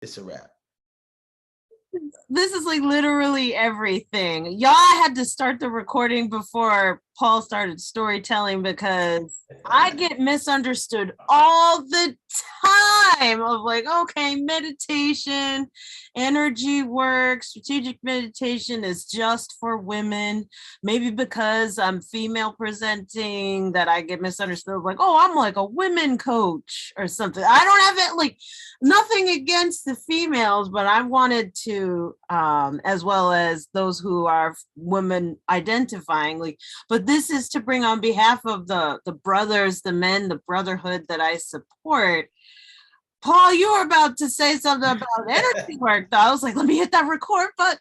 it's a wrap. This is like literally everything. Y'all had to start the recording before Paul started storytelling because I get misunderstood all the time of like, okay, meditation, energy work, strategic meditation is just for women. Maybe because I'm female presenting that I get misunderstood like, oh, I'm like a women coach or something. I don't have it like nothing against the females, but I wanted to, as well as those who are women identifying, like, but this is to bring on behalf of the brothers, the men, the brotherhood that I support. Paul, you were about to say something about energy work, though. I was like, let me hit that record button.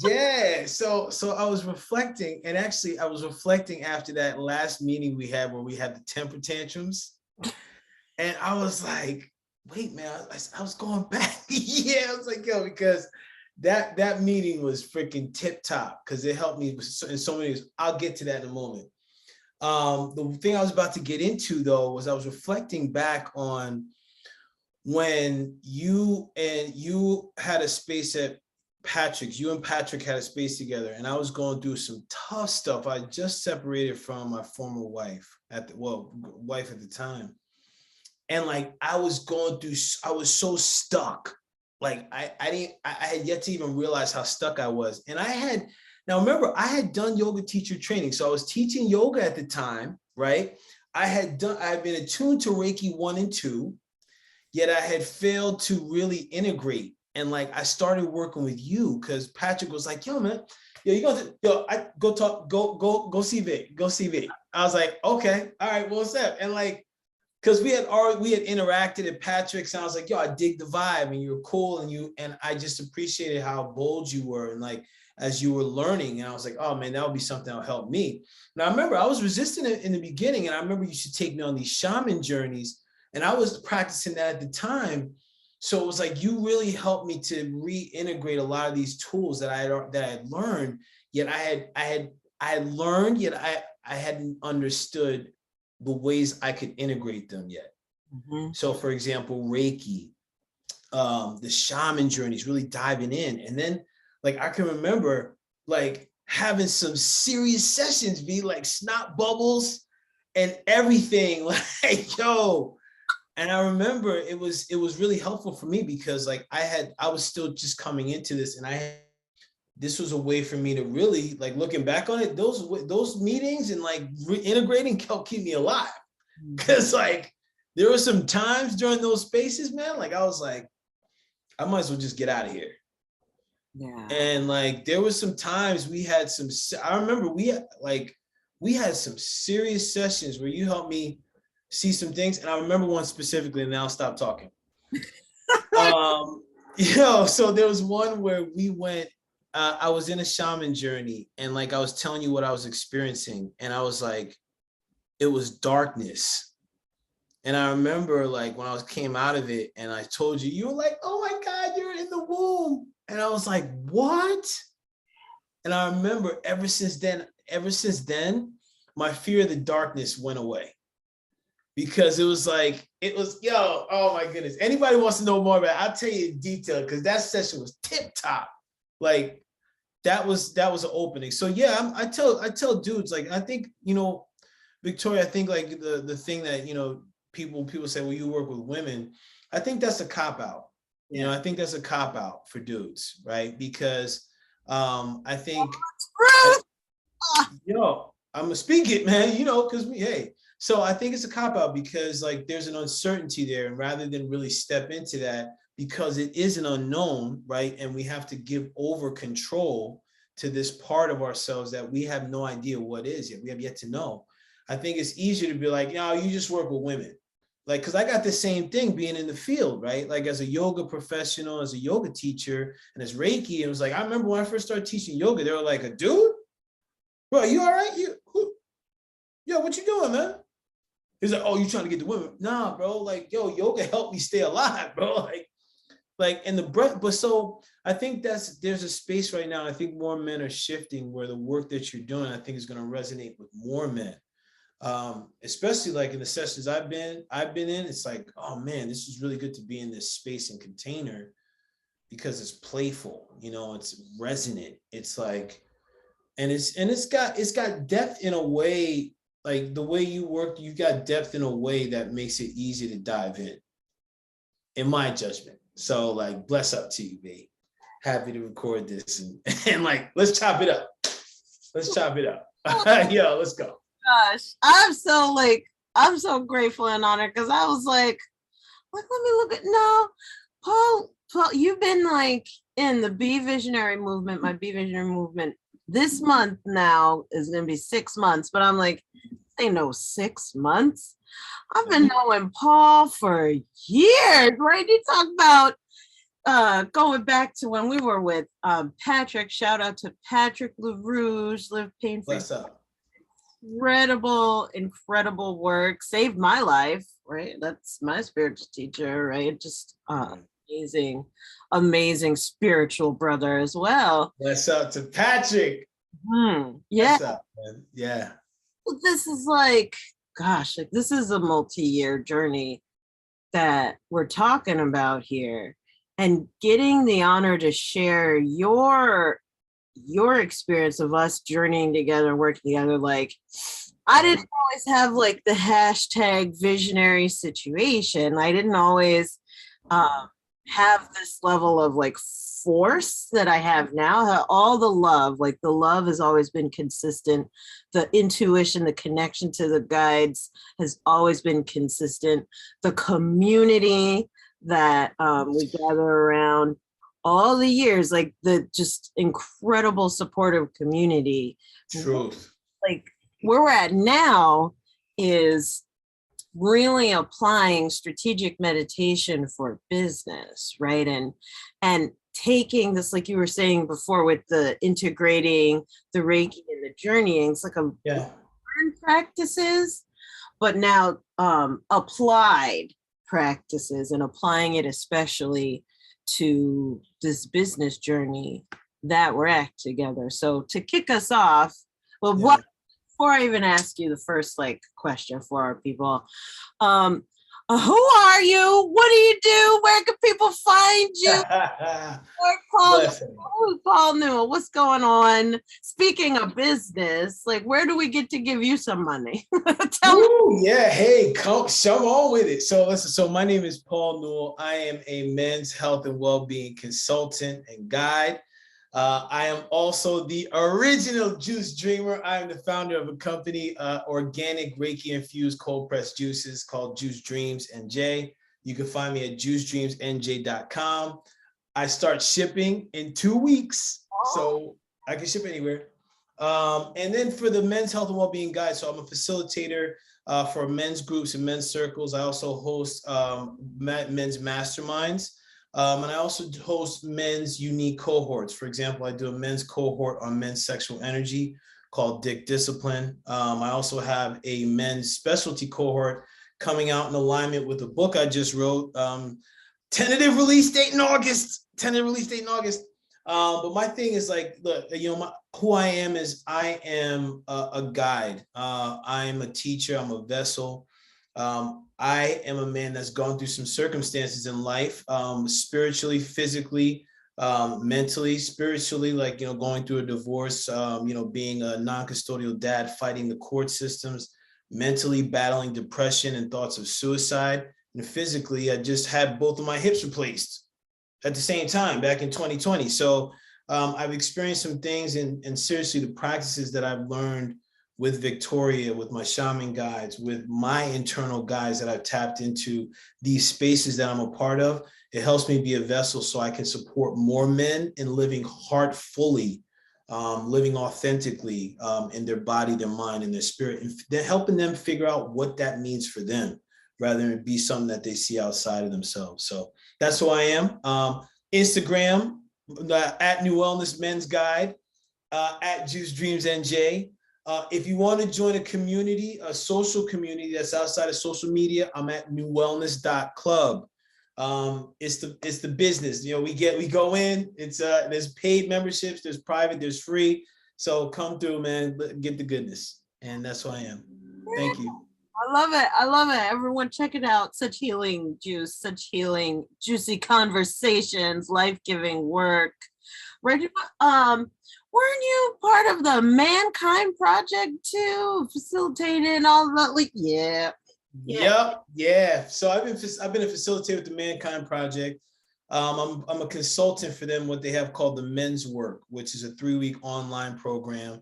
Yeah, so I was reflecting, and actually I was reflecting after that last meeting we had where we had the temper tantrums, and I was like, wait, man, I was going back. Yeah, I was like, yo, because that meeting was freaking tip top because it helped me in so many ways. I'll get to that in a moment. The thing I was about to get into though was I was reflecting back on when you had a space at Patrick's, you and Patrick had a space together, and I was going through some tough stuff. I just separated from my former wife wife at the time. And like, I was so stuck. Like I had yet to even realize how stuck I was. And now remember, I had done yoga teacher training. So I was teaching yoga at the time, right? I had been attuned to Reiki 1 and 2, yet I had failed to really integrate. And like, I started working with you because Patrick was like, yo, man, go see Vic. I was like, okay, all right, well, what's up? And like, because we had interacted at Patrick's, and I was like, yo, I dig the vibe, and you're cool, and I just appreciated how bold you were, and like as you were learning, and I was like, oh man, that would be something that'll help me. Now I remember I was resistant in the beginning, and I remember you should take me on these shaman journeys, and I was practicing that at the time. So it was like you really helped me to reintegrate a lot of these tools that I had learned, yet I had learned, yet I hadn't understood the ways I could integrate them yet. Mm-hmm. So for example, Reiki, the shaman journeys, really diving in. And then like, I can remember like having some serious sessions, be like snot bubbles and everything, like, yo. And I remember it was really helpful for me because like I was still just coming into this, and this was a way for me to really, like, looking back on it, those meetings and like reintegrating helped keep me alive. Because like there were some times during those spaces, man, like I was like, I might as well just get out of here. Yeah. And like there was some times I remember we had some serious sessions where you helped me see some things. And I remember one specifically, and now I'll stop talking. So there was one where we went, I was in a shaman journey, and like I was telling you what I was experiencing, and I was like, it was darkness. And I remember like when I came out of it and I told you, you were like, oh my God, you're in the womb. And I was like, what? And I remember ever since then, my fear of the darkness went away. Because it was, yo, oh my goodness. Anybody wants to know more about it, I'll tell you in detail, because that session was tip top. Like that was an opening. So yeah, I tell dudes, like, I think, Victoria, I think like the thing that, people say, well, you work with women. I think that's a cop out. I think that's a cop out for dudes, right? Because I think, I'm gonna speak it, man, because so I think it's a cop out because like there's an uncertainty there, and rather than really step into that, because it is an unknown, right? And we have to give over control to this part of ourselves that we have no idea what is yet. We have yet to know. I think it's easier to be like, you just work with women. Like, because I got the same thing being in the field, right? Like as a yoga professional, as a yoga teacher, and as Reiki, it was like, I remember when I first started teaching yoga, they were like, a dude? Bro, you all right? Yo, what you doing, man? He's like, oh, you trying to get the women? Nah, bro. Like, yo, yoga helped me stay alive, bro. Like in the breath. But so I think there's a space right now. I think more men are shifting where the work that you're doing, I think, is going to resonate with more men. Especially like in the sessions I've been in, it's like, oh man, this is really good to be in this space and container because it's playful, it's resonant. It's like, and it's got depth in a way, like the way you work, you've got depth in a way that makes it easy to dive in my judgment. So like, bless up to you, B. Happy to record this and like, let's chop it up. Let's chop it up. Yo, let's go. Gosh, I'm so grateful and honored because I was like, let me look at Paul, you've been like in the Be Visionary movement, my Be Visionary movement. This month now is gonna be 6 months, but I'm like, they know 6 months. I've been knowing Paul for years, right? You talk about going back to when we were with Patrick. Shout out to Patrick LaRouge, Live Pain Free. What's up? Incredible work. Saved my life, right? That's my spiritual teacher, right? Just amazing spiritual brother as well. What's up to Patrick? Yeah. What's up, man? Yeah. This is like, gosh, like this is a multi-year journey that we're talking about here, and getting the honor to share your experience of us journeying together, working together. Like, I didn't always have like the hashtag visionary situation. I didn't always have this level of like force that I have now. All the love, like the love has always been consistent. The intuition, the connection to the guides has always been consistent. The community that we gather around, all the years, like the just incredible supportive community. Truth. Like where we're at now is really applying strategic meditation for business, right? And taking this, like you were saying before, with the integrating the Reiki and the journeying, it's like learned practices, but now applied practices, and applying it especially to this business journey that we're at together. So to kick us off, well, before I even ask you the first like question for our people, who are you? What do you do? Where can people find you? Paul Newell, what's going on? Speaking of business, like where do we get to give you some money? Tell me. Yeah, hey, come on with it. So listen, so my name is Paul Newell. I am a men's health and well-being consultant and guide. I am also the original juice dreamer. I am the founder of a company, organic Reiki infused cold pressed juices called Juice Dreams NJ. You can find me at juicedreamsnj.com. I start shipping in 2 weeks, so I can ship anywhere. And then for the men's health and well-being guide, so I'm a facilitator for men's groups and men's circles. I also host men's masterminds. And I also host men's unique cohorts. For example, I do a men's cohort on men's sexual energy called Dick Discipline. I also have a men's specialty cohort coming out in alignment with a book I just wrote. Tentative release date in August. But my thing is like, look, who I am is I am a guide. I am a teacher. I'm a vessel. I am a man that's gone through some circumstances in life, spiritually, physically, mentally, spiritually, like, going through a divorce, being a non-custodial dad, fighting the court systems, mentally battling depression and thoughts of suicide. And physically, I just had both of my hips replaced at the same time back in 2020. So I've experienced some things, and seriously, the practices that I've learned with Victoria, with my shaman guides, with my internal guides that I've tapped into these spaces that I'm a part of, it helps me be a vessel so I can support more men in living heartfully, living authentically in their body, their mind, and their spirit, and then helping them figure out what that means for them, rather than it be something that they see outside of themselves. So that's who I am. Instagram, at New Wellness Men's Guide, at Juice Dreams NJ. If you want to join a community, a social community that's outside of social media, I'm at newwellness.club. It's the business. We go in. There's paid memberships, there's private, there's free. So come through, man. Get the goodness, and that's who I am. Thank you. I love it. I love it. Everyone check it out. Such healing juice, such healing, juicy conversations, life-giving work. Right. Weren't you part of the Mankind Project too? Facilitating all that, like, yeah. Yep. Yeah. So I've been a facilitator with the Mankind Project. I'm a consultant for them, what they have called the Men's Work, which is a 3-week online program.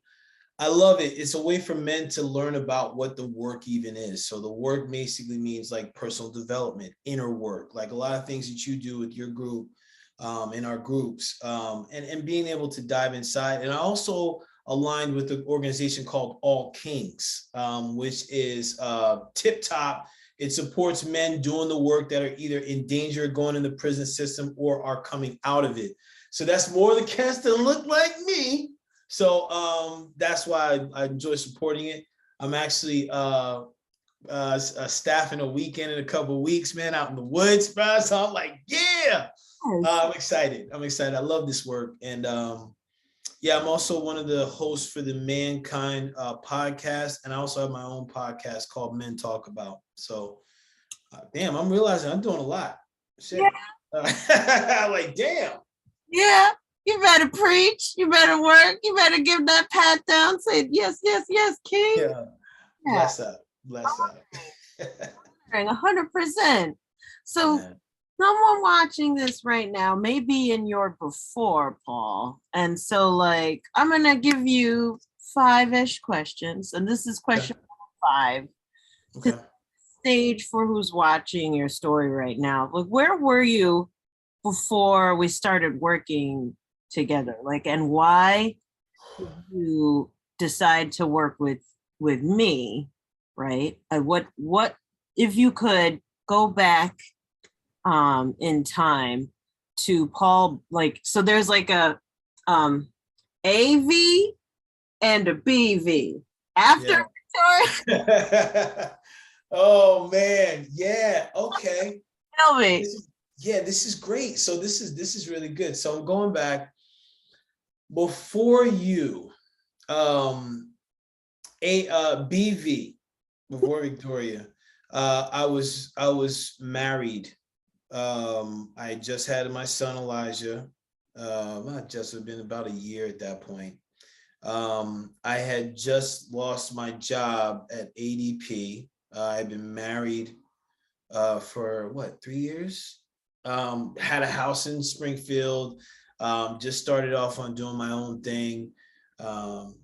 I love it. It's a way for men to learn about what the work even is. So the work basically means like personal development, inner work, like a lot of things that you do with your group, in our groups, and being able to dive inside. And I also aligned with an organization called All Kings, which is tip top. It supports men doing the work that are either in danger of going in the prison system or are coming out of it. So that's more the cats that look like me. So that's why I enjoy supporting it. I'm actually staffing a weekend in a couple of weeks, man, out in the woods, bro. So I'm like, yeah, I'm excited. I love this work. And yeah, I'm also one of the hosts for the Mankind podcast. And I also have my own podcast called Men Talk About. So damn, I'm realizing I'm doing a lot. Shit. Yeah. Like, damn. Yeah. You better preach. You better work. You better give that pat down. Say yes, yes, yes, King. Yeah. Bless up. 100%. So someone watching this right now may be in your before, Paul. And so, like, I'm going to give you 5-ish questions. And this is question 5. Okay. Stage for who's watching your story right now. Like, where were you before we started working together? Like, and why did you decide to work with me, right? What if you could go back in time to Paul, like, so there's like a AV and a BV after Victoria. Oh man, yeah, okay. Tell me. This is great. So this is really good. So I'm going back before you, BV, before Victoria. I was married. I just had my son Elijah. I just had been about a year at that point. I had just lost my job at ADP. I'd been married for 3 years. Had a house in Springfield. Just started off on doing my own thing. And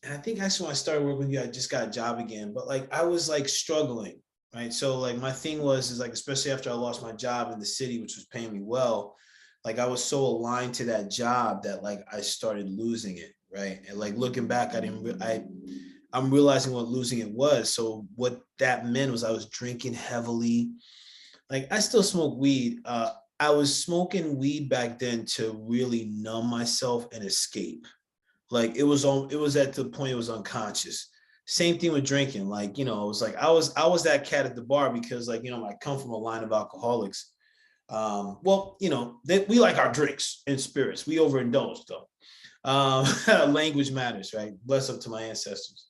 I think actually when I started working with you, I just got a job again. But like I was like struggling, right? So like my thing is like, especially after I lost my job in the city, which was paying me well, like I was so aligned to that job that like I started losing it, right? And like looking back, I'm realizing what losing it was. So what that meant was I was drinking heavily. Like I still smoke weed. I was smoking weed back then to really numb myself and escape. Like it was at the point it was unconscious. Same thing with drinking. Like, it was like I was that cat at the bar because like, I come from a line of alcoholics. We like our drinks and spirits. We overindulge though. Language matters, right? Bless up to my ancestors.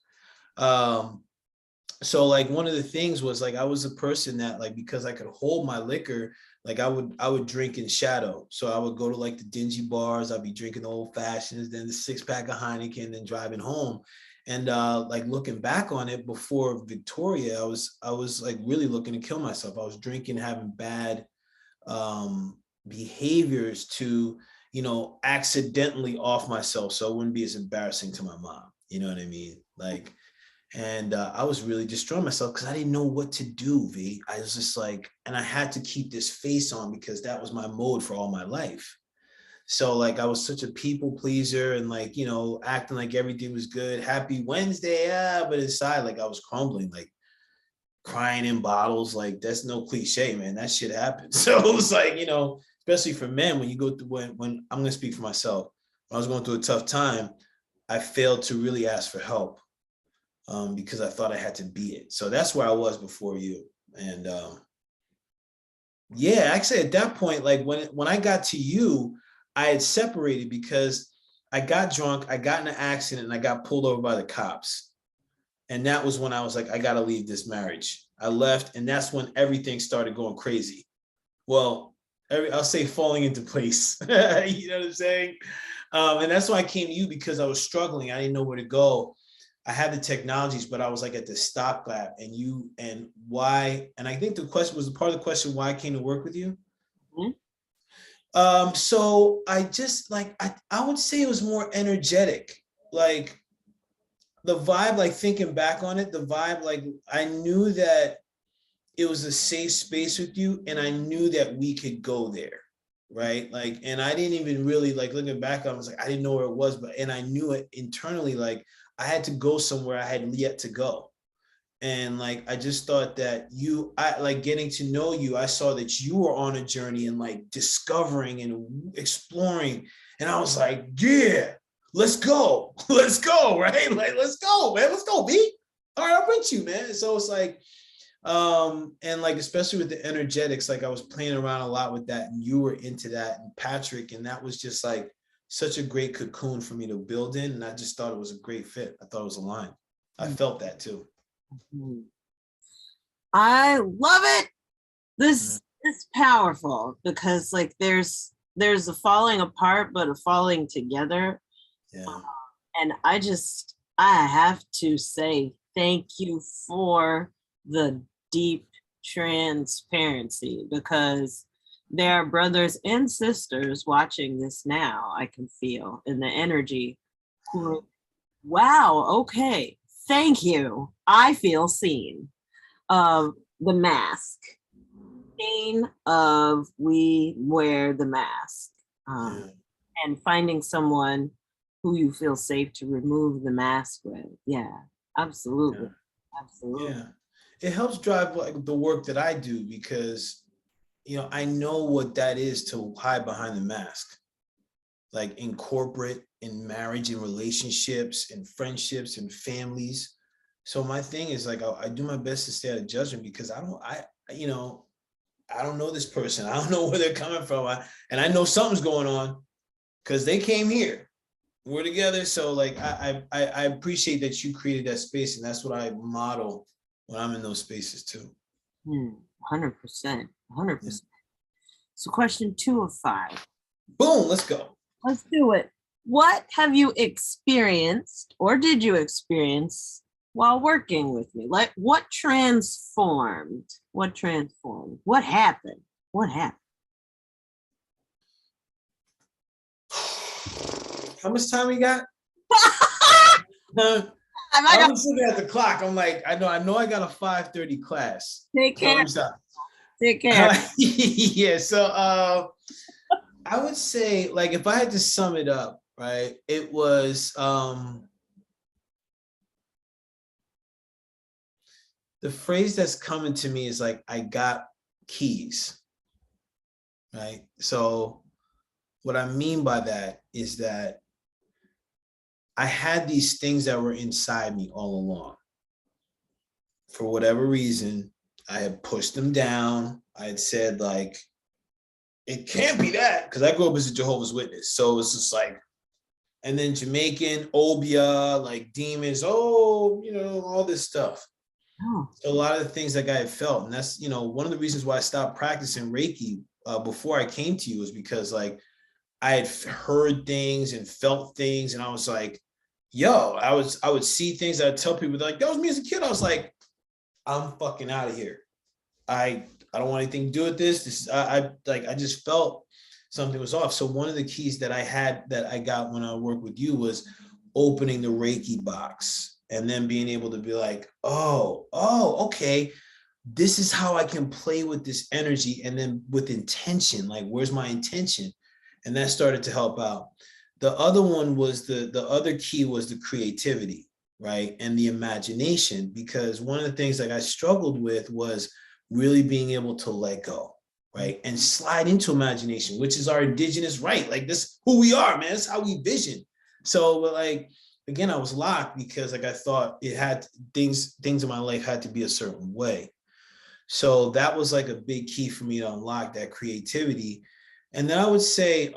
So like one of the things was like I was a person that like because I could hold my liquor, like I would drink in shadow. So I would go to like the dingy bars, I'd be drinking the old fashions, then the 6-pack of Heineken, then driving home. And like looking back on it before Victoria, I was like really looking to kill myself. I was drinking, having bad behaviors to, accidentally off myself so it wouldn't be as embarrassing to my mom. You know what I mean? Like, and I was really destroying myself because I didn't know what to do, V. I was just like, and I had to keep this face on because that was my mode for all my life. So like I was such a people pleaser and like, acting like everything was good. Happy Wednesday, but inside like I was crumbling, like crying in bottles. Like that's no cliche, man. That shit happens. So it was like, especially for men, when you go through when I'm gonna speak for myself, when I was going through a tough time, I failed to really ask for help. Because I thought I had to be it. So that's where I was before you. And actually at that point, like when I got to you, I had separated because I got drunk, I got in an accident and I got pulled over by the cops. And that was when I was like, I got to leave this marriage. I left, and that's when everything started going crazy. Well, I'll say falling into place. You know what I'm saying? And that's why I came to you, because I was struggling. I didn't know where to go. I had the technologies, but I was like at the stopgap. And why? And I think the question was part of the question why I came to work with you. Mm-hmm. So I just like I would say it was more energetic, like the vibe. Like thinking back on it, the vibe. Like I knew that it was a safe space with you, and I knew that we could go there, right? Like, and I didn't even really like looking back. I was like, I didn't know where it was, and I knew it internally. Like, I had to go somewhere I had yet to go, and like I just thought that I like getting to know you. I saw that you were on a journey and like discovering and exploring, and I was like, yeah, let's go, let's go, right? Like, let's go, man, let's go, B. All right, I'm with you, man. So it's like. And like especially with the energetics, like I was playing around a lot with that, and you were into that, and Patrick, and that was just like such a great cocoon for me to build in, and I just thought it was a great fit. I thought it was aligned. I felt that too. I love it. This is powerful because like there's a falling apart but a falling together. Yeah. And I have to say thank you for the deep transparency, because there are brothers and sisters watching this now. I can feel in the energy. Wow, okay, thank you. I feel seen. The mask. Pain of we wear the mask. And finding someone who you feel safe to remove the mask with. Yeah, absolutely. Yeah. Absolutely. Yeah. It helps drive like the work that I do, because I know what that is to hide behind the mask, like in corporate, in marriage, in relationships, in friendships, and families. So my thing is like I do my best to stay out of judgment, because I don't know this person. I don't know where they're coming from, and I know something's going on because they came here. We're together. So like I appreciate that you created that space, and that's what I model when I'm in those spaces too. 100%. 100%. So question 2 of 5. Boom, let's go. Let's do it. What have you experienced, or did you experience while working with me? Like what transformed? What transformed? What happened? What happened? How much time we got? I was looking at the clock. I'm like, I know I got a 5:30 class. Take care. Take care. Yeah. So I would say, like, if I had to sum it up, right, it was the phrase that's coming to me is like, I got keys. Right. So what I mean by that is that I had these things that were inside me all along. For whatever reason, I had pushed them down. I had said, like, it can't be that, because I grew up as a Jehovah's Witness. So it was just like, and then Jamaican, Obia, like demons, all this stuff. Oh. So a lot of the things like I had felt. And that's, one of the reasons why I stopped practicing Reiki before I came to you, is because like I had heard things and felt things, and I was like, yo, I would see things that I'd tell people, like, that was me as a kid. I was like, I'm fucking out of here. I don't want anything to do with this. I just felt something was off. So one of the keys that I got when I worked with you was opening the Reiki box, and then being able to be like, oh, okay, this is how I can play with this energy, and then with intention, like, where's my intention? And that started to help out. The other one was the other key was the creativity, right? And the imagination, because one of the things that I struggled with was really being able to let go, right? And slide into imagination, which is our indigenous right. Like, this who we are, man. That's how we vision. So like, again, I was locked because like I thought it had things in my life had to be a certain way. So that was like a big key for me to unlock that creativity. And then I would say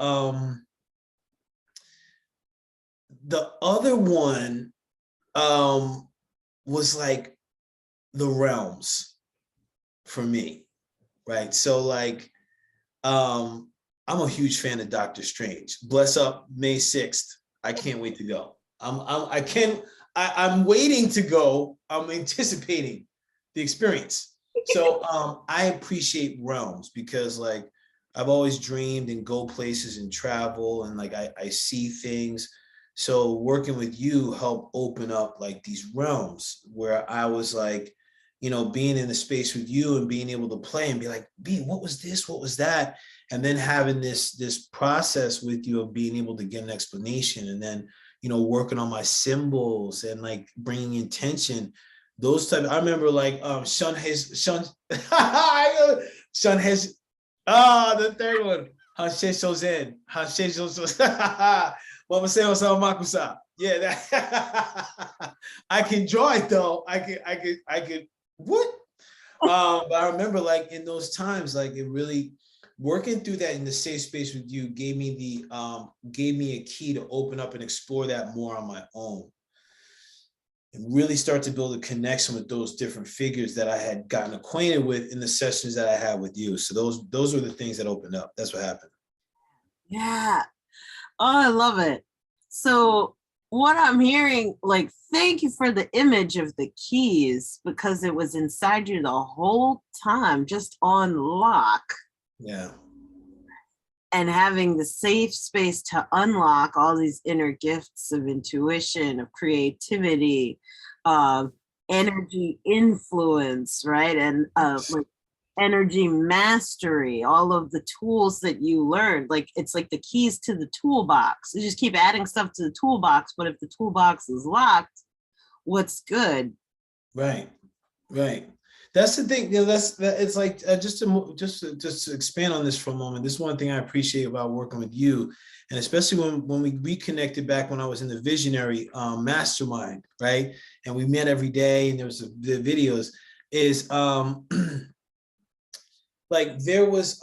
the other one was like the realms for me, right? So like, I'm a huge fan of Doctor Strange. Bless up May 6th. I can't wait to go. I'm waiting to go. I'm anticipating the experience. So I appreciate realms because like I've always dreamed and go places and travel and like I see things. So working with you helped open up like these realms where I was like, being in the space with you and being able to play and be like, B, what was this? What was that? And then having this process with you of being able to get an explanation and then, working on my symbols and like bringing intention, those type. I remember like Shun Shun the third one. Hanshe Shozen. Hanshe Shozen. Mama say Makusa. Yeah, that I can draw it though. I could what? But I remember like in those times, like it really working through that in the safe space with you gave me a key to open up and explore that more on my own and really start to build a connection with those different figures that I had gotten acquainted with in the sessions that I had with you. So those were the things that opened up. That's what happened. Yeah. Oh, I love it. So what I'm hearing, like, thank you for the image of the keys because it was inside you the whole time, just on lock. Yeah. And having the safe space to unlock all these inner gifts of intuition, of creativity, of energy influence, right? And like energy mastery, all of the tools that you learned. Like it's like the keys to the toolbox. You just keep adding stuff to the toolbox, but if the toolbox is locked, what's good? Right. That's the thing. It's like just to expand on this for a moment. This is one thing I appreciate about working with you, and especially when we reconnected back when I was in the visionary mastermind, right? And we met every day, and there was the videos. Is like there was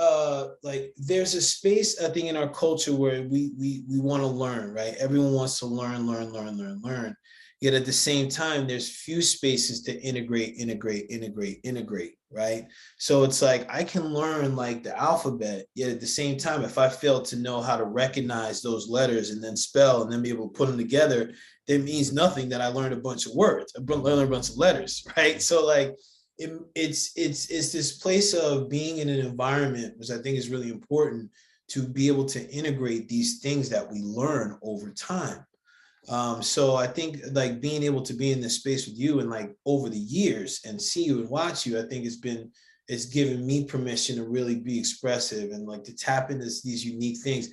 like there's a space I think in our culture where we want to learn, right? Everyone wants to learn. Yet at the same time, there's few spaces to integrate, right? So it's like I can learn like the alphabet, yet at the same time, if I fail to know how to recognize those letters and then spell and then be able to put them together, it means nothing that I learned a bunch of words, I learned a bunch of letters, right? So like it's this place of being in an environment, which I think is really important to be able to integrate these things that we learn over time. So I think like being able to be in this space with you and like over the years and see you and watch you, I think it's given me permission to really be expressive and like to tap into these unique things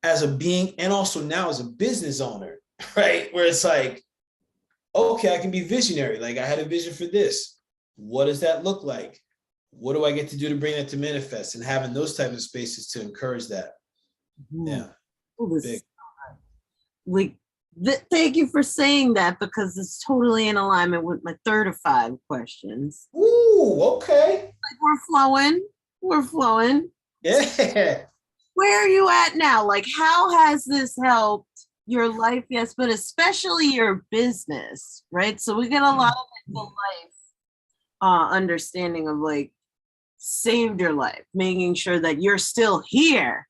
as a being and also now as a business owner, right? Where it's like, okay, I can be visionary. Like I had a vision for this. What does that look like? What do I get to do to bring that to manifest? And having those types of spaces to encourage that. Yeah. Big. Like, thank you for saying that because it's totally in alignment with my 3rd of 5 questions. Ooh, okay. Like we're flowing. Yeah. Where are you at now? Like, how has this helped your life? Yes, but especially your business, right? So we get a lot of the life understanding of like saved your life, making sure that you're still here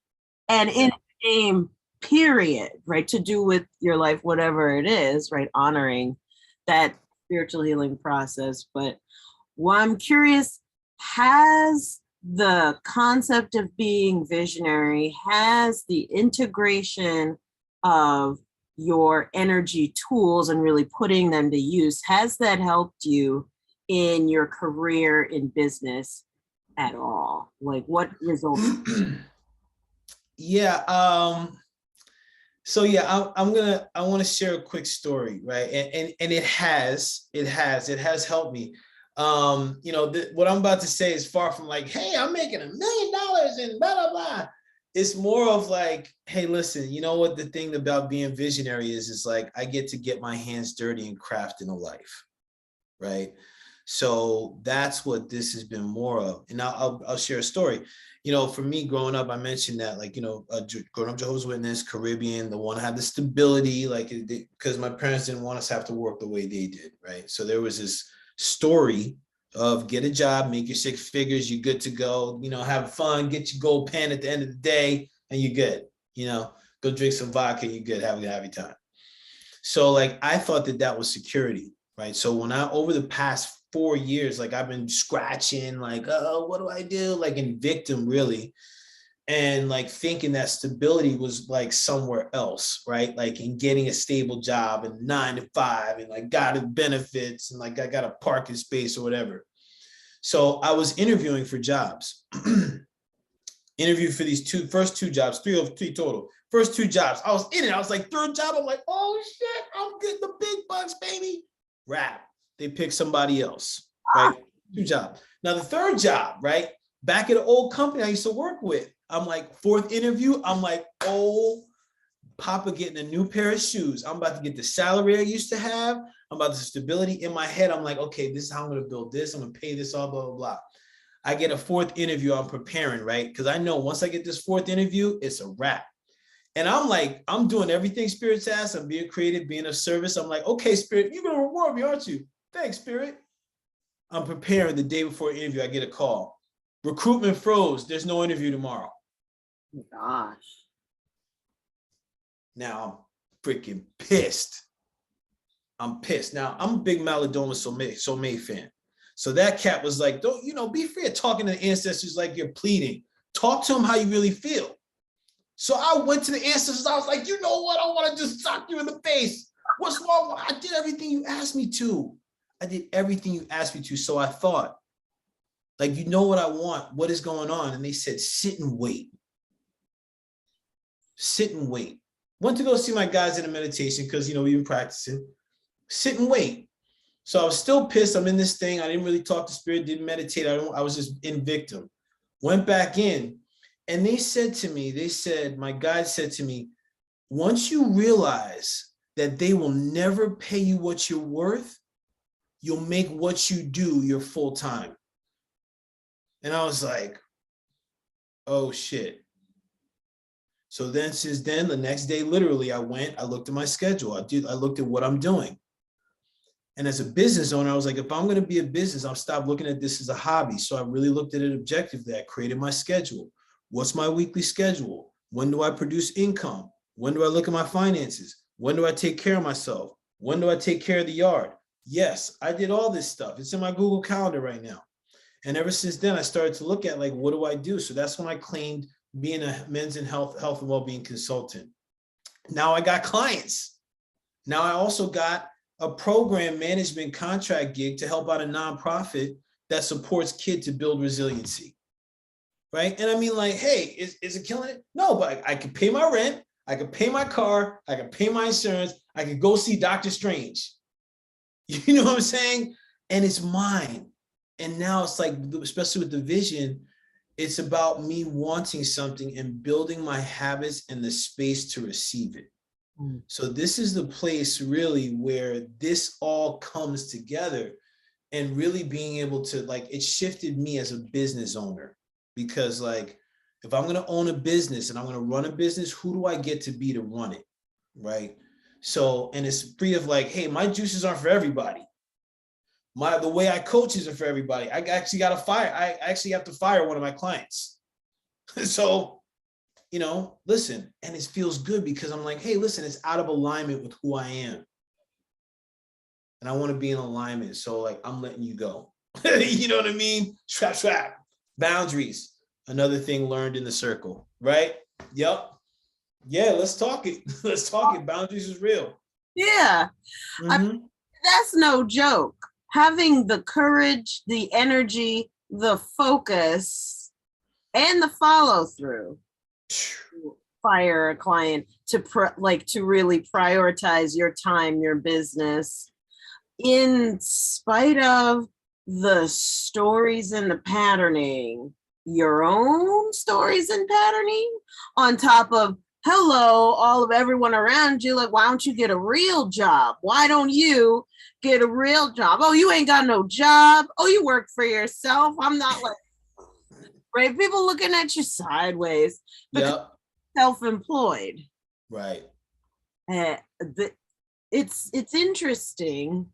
and in the game, period, right? To do with your life, whatever it is, right? Honoring that spiritual healing process. But well, I'm curious, has the concept of being visionary, has the integration of your energy tools and really putting them to use, has that helped you in your career in business at all? Like what results? Yeah. So yeah, I want to share a quick story, right? And it has helped me. What I'm about to say is far from like, hey, I'm making $1 million and blah blah blah. It's more of like, hey, listen, you know what the thing about being visionary is like I get to get my hands dirty and craft in a life, right? So that's what this has been more of. And I'll share a story. You know, for me growing up, I mentioned that, like, you know, growing up Jehovah's Witness, Caribbean, the one had the stability, like, because my parents didn't want us to have to work the way they did, right? So there was this story of get a job, make your 6 figures, you're good to go, you know, have fun, get your gold pen at the end of the day, and you're good. You know, go drink some vodka, you're good, have a happy time. So like, I thought that that was security, right? So when over the past 4 years, like I've been scratching, like, oh, what do I do? Like in victim, really. And like thinking that stability was like somewhere else, right? Like in getting a stable job and 9 to 5 and like got benefits and like I got a parking space or whatever. So I was interviewing for jobs. Interviewed for these first two jobs, 3 of 3 total. First 2 jobs, I was in it. I was like, 3rd job, I'm like, oh shit, I'm getting the big bucks, baby. Rap. They picked somebody else, right? 2 jobs. Now the 3rd job, right? Back at the old company I used to work with, I'm like, 4th interview, I'm like, oh, Papa getting a new pair of shoes. I'm about to get the salary I used to have. I'm about the stability in my head. I'm like, okay, this is how I'm going to build this. I'm going to pay this all, blah, blah, blah. I get a 4th interview. I'm preparing, right? Because I know once I get this 4th interview, it's a wrap. And I'm like, I'm doing everything Spirit's asked. I'm being creative, being of service. I'm like, okay, Spirit, you're going to reward me, aren't you? Thanks, Spirit. I'm preparing. The day before interview, I get a call. Recruitment froze. There's no interview tomorrow. Oh, gosh. Now I'm freaking pissed. I'm pissed. Now I'm a big Maladona Somé fan. So that cat was like, don't, you know, be free of talking to the ancestors like you're pleading. Talk to them how you really feel. So I went to the ancestors. I was like, you know what? I want to just sock you in the face. What's wrong? I did everything you asked me to. I did everything you asked me to. So I thought, like, you know what I want? What is going on? And they said, sit and wait. Sit and wait. Went to go see my guys in a meditation because, you know, we've been practicing. Sit and wait. So I was still pissed. I'm in this thing. I didn't really talk to Spirit, didn't meditate. I was just in victim. Went back in. And they said to me, my guide said to me, once you realize that they will never pay you what you're worth, you'll make what you do your full time. And I was like, oh shit. So then since then, the next day, literally, I looked at my schedule. I looked at what I'm doing. And as a business owner, I was like, if I'm going to be a business, I'll stop looking at this as a hobby. So I really looked at it objectively. I created my schedule. What's my weekly schedule? When do I produce income? When do I look at my finances? When do I take care of myself? When do I take care of the yard? Yes, I did all this stuff. It's in my Google Calendar right now. And ever since then, I started to look at, like, what do I do? So that's when I claimed being a men's and health and well-being consultant. Now I got clients. Now I also got a program management contract gig to help out a nonprofit that supports kids to build resiliency. Right? And I mean, like, hey, is it killing it? No, but I could pay my rent. I could pay my car. I could pay my insurance. I could go see Dr. Strange. You know what I'm saying? And it's mine. And now it's like, especially with the vision, it's about me wanting something and building my habits and the space to receive it. So this is the place really where this all comes together, and really being able to, like, it shifted me as a business owner, because, like, if I'm going to own a business and I'm going to run a business, who do I get to be to run it? Right. So, and it's free of like, hey, my juices aren't for everybody. The way I coach isn't for everybody. I actually got to fire. I actually have to fire one of my clients. So, you know, listen, and it feels good because I'm like, hey, listen, it's out of alignment with who I am. And I want to be in alignment. So, like, I'm letting you go. You know what I mean? Trap. Boundaries. Another thing learned in the circle, right? Yep. Yeah, let's talk it. Let's talk it. Boundaries is real. Yeah. Mm-hmm. That's no joke. Having the courage, the energy, the focus, and the follow through to fire a client, to really prioritize your time, your business, in spite of the stories and the patterning, your own stories and patterning, on top of hello, all of everyone around you, like, why don't you get a real job? Why don't you get a real job? Oh, you ain't got no job. Oh, you work for yourself. I'm not like, right? People looking at you sideways because Yep. self-employed. Right. It's interesting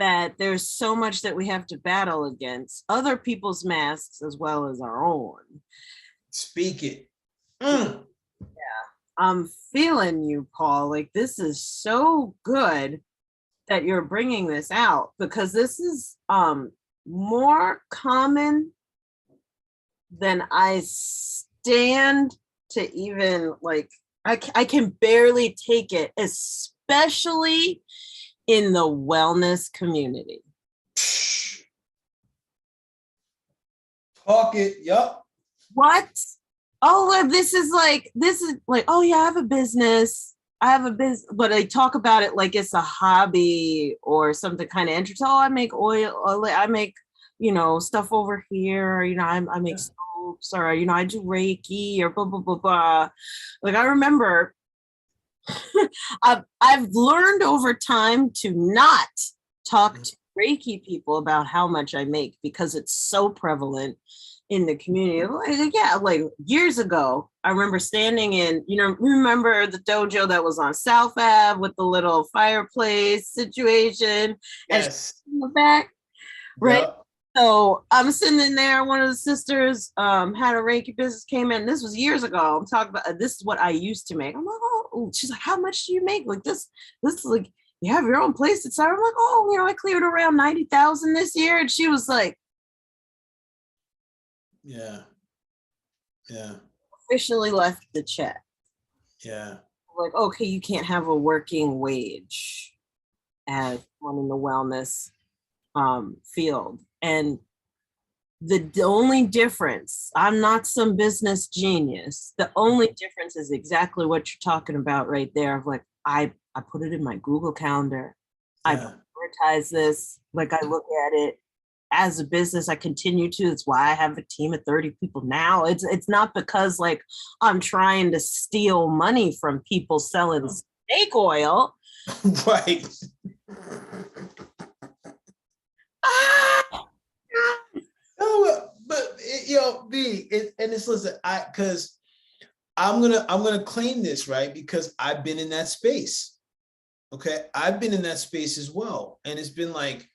that there's so much that we have to battle against, other people's masks as well as our own. Speak it. Mm. I'm feeling you, Paul. Like, this is so good that you're bringing this out, because this is more common than I stand to even, like, I can barely take it, especially in the wellness community. Talk it. Yup. What? Oh, this is like, oh yeah, I have a business. But I talk about it like it's a hobby or something kind of interesting. Oh, I make oil, I make, stuff over here, I make soaps, or, I do Reiki, or blah, blah, blah, blah. Like, I remember I've learned over time to not talk to Reiki people about how much I make, because it's so prevalent in the community. Like years ago, I remember standing in, remember the dojo that was on South Ave with the little fireplace situation? Yes. And in the back, right? Yep. So I'm sitting in there. One of the sisters had a Reiki business, came in. This was years ago. I'm talking about, this is what I used to make. I'm like, oh, she's like, how much do you make? Like, this is like, you have your own place. I'm like, oh, I cleared around 90,000 this year. And she was like, yeah. Officially left the check. Yeah. Like, okay, you can't have a working wage as one in the wellness field. And the only difference, I'm not some business genius. The only difference is exactly what you're talking about right there. Of like, I put it in my Google Calendar. Yeah. I prioritize this. Like, I look at it as a business. I continue to. It's why I have a team of 30 people now. It's not because, like, I'm trying to steal money from people selling snake oil. Right. No, but B, and it's, listen, because I'm gonna claim this, right? Because I've been in that space. Okay, I've been in that space as well, and it's been like,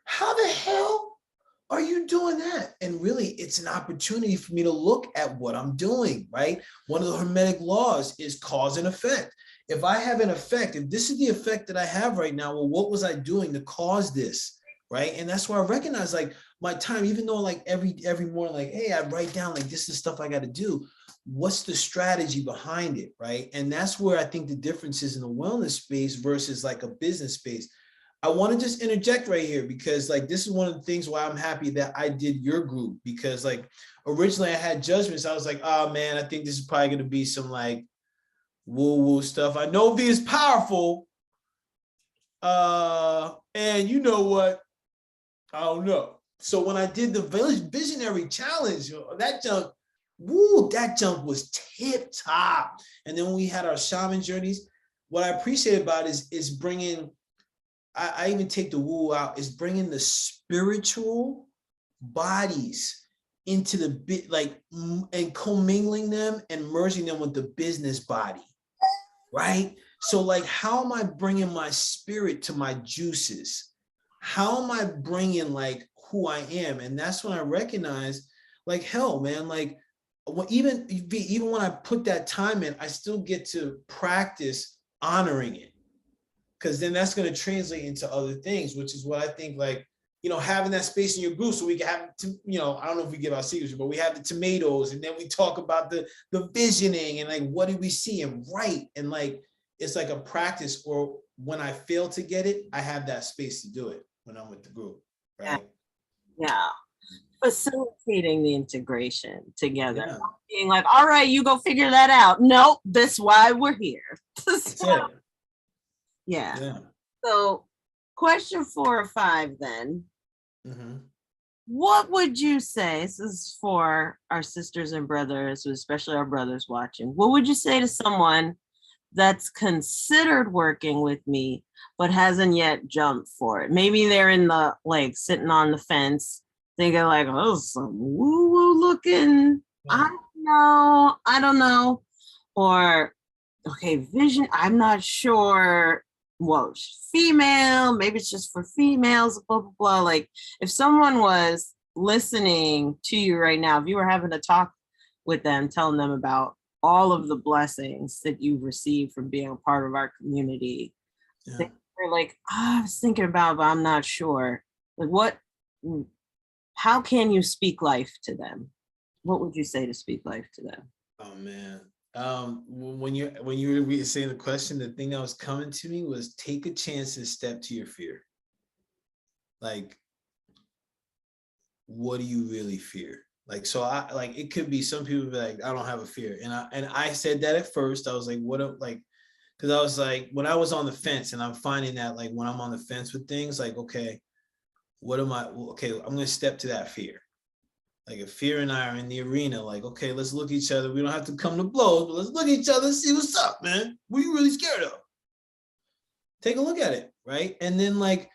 how the hell are you doing that? And really, it's an opportunity for me to look at what I'm doing, right? One of the Hermetic laws is cause and effect. If I have an effect, if this is the effect that I have right now, well, what was I doing to cause this, right? And that's why I recognize, like, my time, even though, like, every morning, like, hey, I write down, like, this is stuff I got to do. What's the strategy behind it, right? And that's where I think the difference is in the wellness space versus like a business space. I want to just interject right here, because, like, this is one of the things why I'm happy that I did your group, because, like, originally I had judgments. I was like, oh man, I think this is probably going to be some like woo-woo stuff. I know V is powerful. And you know what? I don't know. So when I did the visionary challenge, that junk was tip top. And then when we had our shaman journeys, what I appreciate about it is bringing, I even take the woo out, is bringing the spiritual bodies into the bit, like, and commingling them and merging them with the business body, right? So, like, how am I bringing my spirit to my juices? How am I bringing, like, who I am? And that's when I recognize, like, hell, man, like, even when I put that time in, I still get to practice honoring it, because then that's going to translate into other things, which is what I think, like, having that space in your group, so we can have, I don't know if we give our secrets, but we have the tomatoes, and then we talk about the visioning, and, like, what did we see, and write, and, like, it's like a practice, or when I fail to get it, I have that space to do it when I'm with the group, right? Yeah. Facilitating the integration together. Yeah. Being like, all right, you go figure that out. Nope, that's why we're here. Yeah. So question 4 or 5 then. Mm-hmm. what would you say? This is for our sisters and brothers, especially our brothers watching. What would you say to someone that's considered working with me, but hasn't yet jumped for it? Maybe they're in the, like, sitting on the fence, thinking like, oh, some woo-woo looking, I don't know. Or, okay, vision, I'm not sure. Well, female, maybe it's just for females, blah, blah, blah. Like, if someone was listening to you right now, if you were having a talk with them, telling them about all of the blessings that you've received from being a part of our community, they're like, I was thinking about, but I'm not sure. Like, how can you speak life to them? What would you say to speak life to them? Oh man. When you were saying the question, the thing that was coming to me was take a chance and step to your fear. Like, what do you really fear? Like, so I like, it could be some people be like, I don't have a fear. And I said that at first. I was like, because I was like, when I was on the fence, and I'm finding that like when I'm on the fence with things, like, okay, okay, I'm gonna step to that fear. Like if fear and I are in the arena, like, okay, let's look at each other. We don't have to come to blows, but let's look at each other and see what's up, man. What are you really scared of? Take a look at it, right? And then like,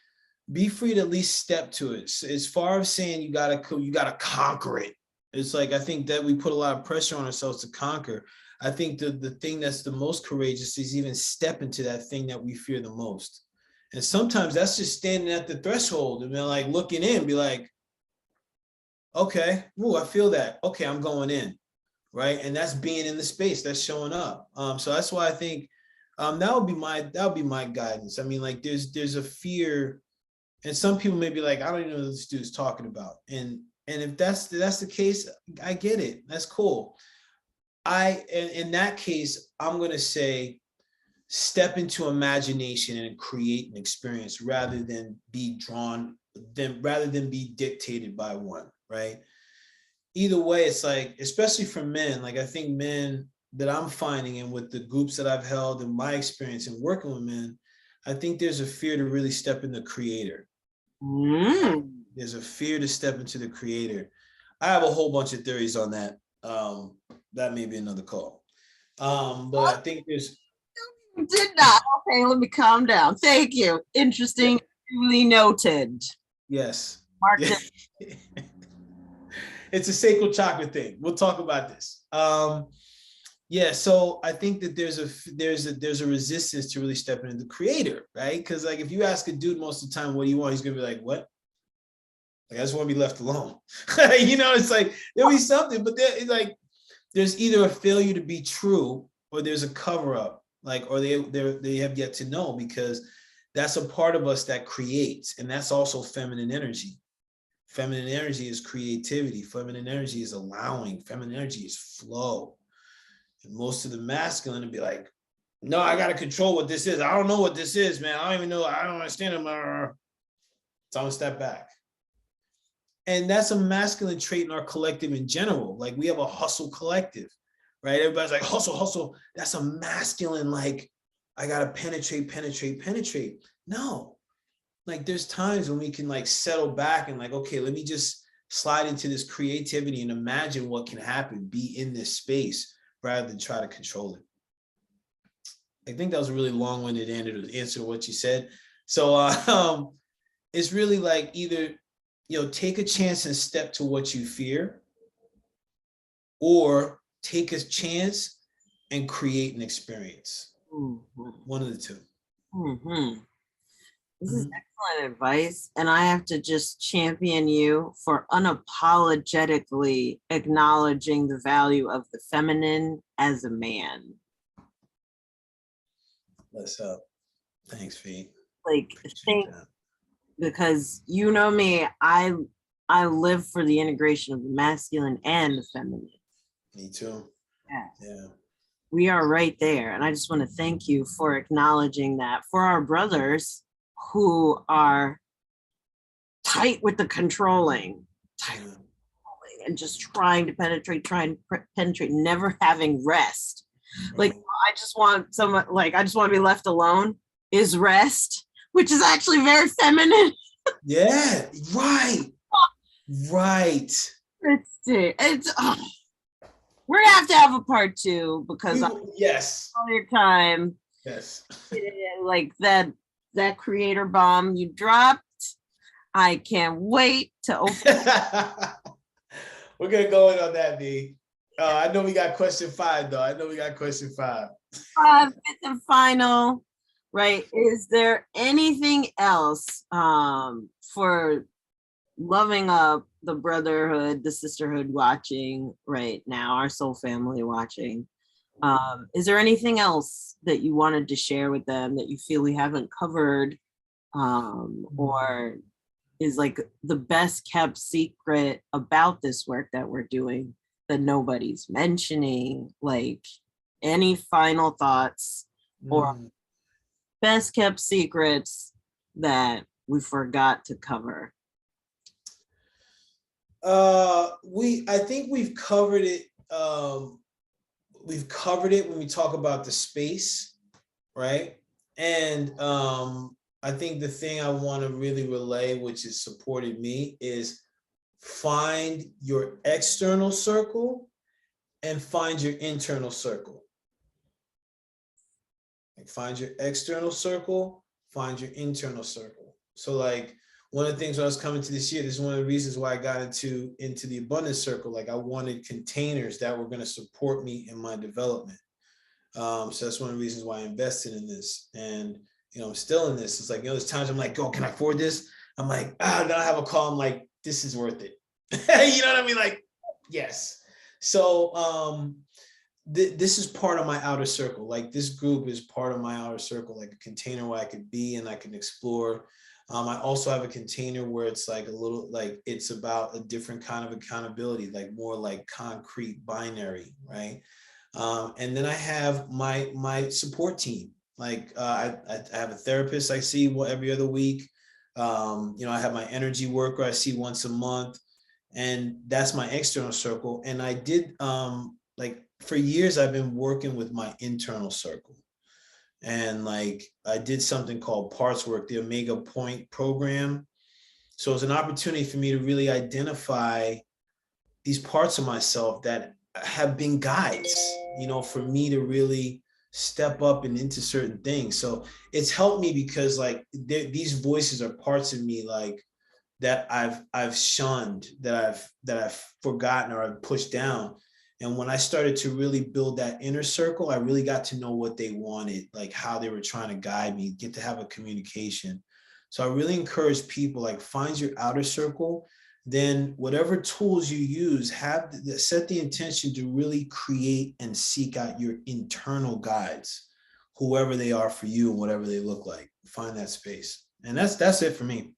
be free to at least step to it. So as far as saying you gotta conquer it. It's like, I think that we put a lot of pressure on ourselves to conquer. I think the thing that's the most courageous is even step into that thing that we fear the most. And sometimes that's just standing at the threshold and then like looking in, be like, okay, ooh, I feel that. Okay, I'm going in, right? And that's being in the space, that's showing up. So that's why I think that would be my guidance. I mean, like there's a fear, and some people may be like, I don't even know what this dude's talking about. And if that's the case, I get it. That's cool. In that case, I'm gonna say, step into imagination and create an experience rather than be dictated by one, right? Either way, it's like, especially for men, like I think men that I'm finding, and with the groups that I've held in my experience in working with men, I think there's a fear to really step in the creator. There's a fear to step into the creator. I have a whole bunch of theories on that. That may be another call. But I think there's. Did not. Okay, let me calm down. Thank you. Interesting. Duly noted. Yes. Mark it. It's a sacred chakra thing. We'll talk about this. Yeah, so I think that there's a resistance to really stepping into the creator, right? Because like if you ask a dude most of the time, what do you want? He's gonna be like, what? Like, I just want to be left alone. You know, it's like there'll be something, but it's like there's either a failure to be true or there's a cover up, like, or they have yet to know, because that's a part of us that creates, and that's also feminine energy. Feminine energy is creativity. Feminine energy is allowing. Feminine energy is flow. And most of the masculine would be like, no, I got to control what this is. I don't know what this is, man. I don't even know. I don't understand it. So I'm going to step back. And that's a masculine trait in our collective in general. Like we have a hustle collective, right? Everybody's like, hustle, hustle. That's a masculine, like, I got to penetrate. No. Like there's times when we can like settle back and like, okay, let me just slide into this creativity and imagine what can happen, be in this space rather than try to control it. I think that was a really long-winded answer to what you said. So it's really like either, take a chance and step to what you fear, or take a chance and create an experience. Mm-hmm. One of the two. Mm-hmm. This is excellent advice. And I have to just champion you for unapologetically acknowledging the value of the feminine as a man. What's up? Thanks, Fee. Like, because you know me, I live for the integration of the masculine and the feminine. Me too. Yeah. We are right there. And I just want to thank you for acknowledging that. For our brothers who are tight with the controlling, and just trying to penetrate, never having rest. Like, I just want to be left alone is rest, which is actually very feminine. Yeah, right. Right. It's we're gonna have a part two because Yes. all your time. Yes. Like that creator bomb you dropped. I can't wait to open. We're gonna go in on that, B. I know we got question 5 though. I know we got question 5. Fifth and final, right? Is there anything else for loving up the brotherhood, the sisterhood watching right now, our soul family watching? Is there anything else that you wanted to share with them that you feel we haven't covered, or is like the best kept secret about this work that we're doing that nobody's mentioning? Like, any final thoughts or best kept secrets that we forgot to cover? I think we've covered it. We've covered it when we talk about the space, right? And I think the thing I want to really relay, which has supported me, is find your external circle and find your internal circle. Like, find your external circle, find your internal circle. So like, one of the things when I was coming to this year, this is one of the reasons why I got into the abundance circle. Like, I wanted containers that were going to support me in my development. So that's one of the reasons why I invested in this. And, I'm still in this. It's like, there's times I'm like, oh, can I afford this? I'm like, then I have a call. I'm like, this is worth it. You know what I mean? Like, yes. So this is part of my outer circle. Like, this group is part of my outer circle, like a container where I could be and I can explore. I also have a container where it's like a little, like, it's about a different kind of accountability, like more like concrete binary, right? And then I have my support team. Like, I have a therapist I see every other week. I have my energy worker I see once a month, and that's my external circle. And I did, like, for years I've been working with my internal circle. And like, I did something called Parts Work, the Omega Point program. So it's an opportunity for me to really identify these parts of myself that have been guides, for me to really step up and into certain things. So it's helped me because like these voices are parts of me, like, that I've shunned, that I've forgotten or I've pushed down. And when I started to really build that inner circle, I really got to know what they wanted, like how they were trying to guide me, get to have a communication. So I really encourage people, like, find your outer circle, then whatever tools you use, set the intention to really create and seek out your internal guides, whoever they are for you and whatever they look like. Find that space. And that's it for me.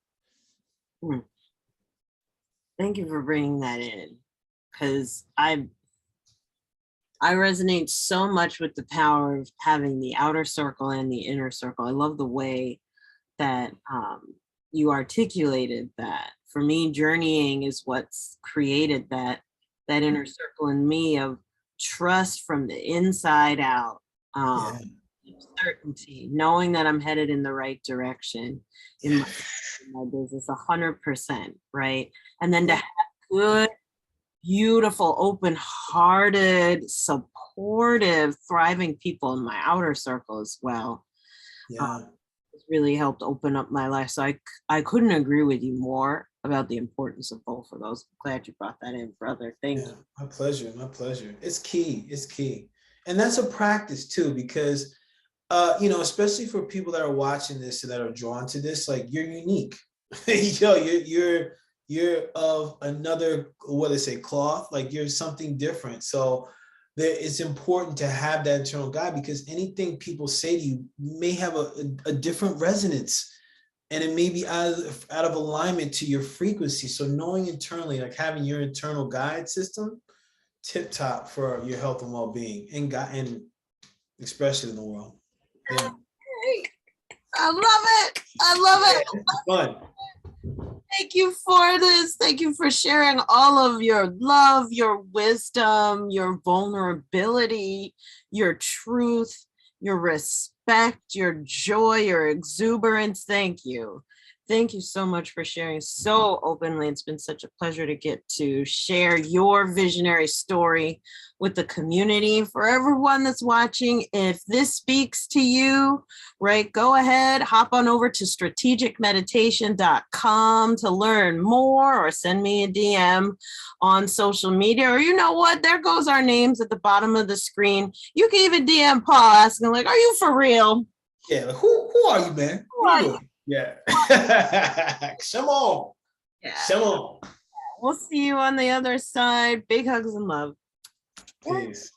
Thank you for bringing that in, because I resonate so much with the power of having the outer circle and the inner circle. I love the way that you articulated that. For me, journeying is what's created that inner circle in me of trust from the inside out. Certainty, knowing that I'm headed in the right direction in my business, 100%, right? And then to have good, beautiful, open-hearted, supportive, thriving people in my outer circle as well. It's really helped open up my life. So I couldn't agree with you more about the importance of both of those. Glad you brought that in, brother. Thank you. My pleasure. It's key. And that's a practice too, because especially for people that are watching this and that are drawn to this, like, you're unique. You're of another, what they say, cloth, like you're something different. So it's important to have that internal guide, because anything people say to you may have a different resonance, and it may be out of alignment to your frequency. So knowing internally, like having your internal guide system, tip top for your health and well-being and expression in the world. Yeah. I love it. It's fun. Thank you for this. Thank you for sharing all of your love, your wisdom, your vulnerability, your truth, your respect, your joy, your exuberance. Thank you. Thank you so much for sharing so openly. It's been such a pleasure to get to share your visionary story with the community. For everyone that's watching, if this speaks to you, right, go ahead, hop on over to strategicmeditation.com to learn more, or send me a DM on social media. Or you know what? There goes our names at the bottom of the screen. You can even DM Paul asking, like, are you for real? Yeah, who are you, man? What are you doing? Yeah. Come on. Yeah. Come on. We'll see you on the other side. Big hugs and love. Peace.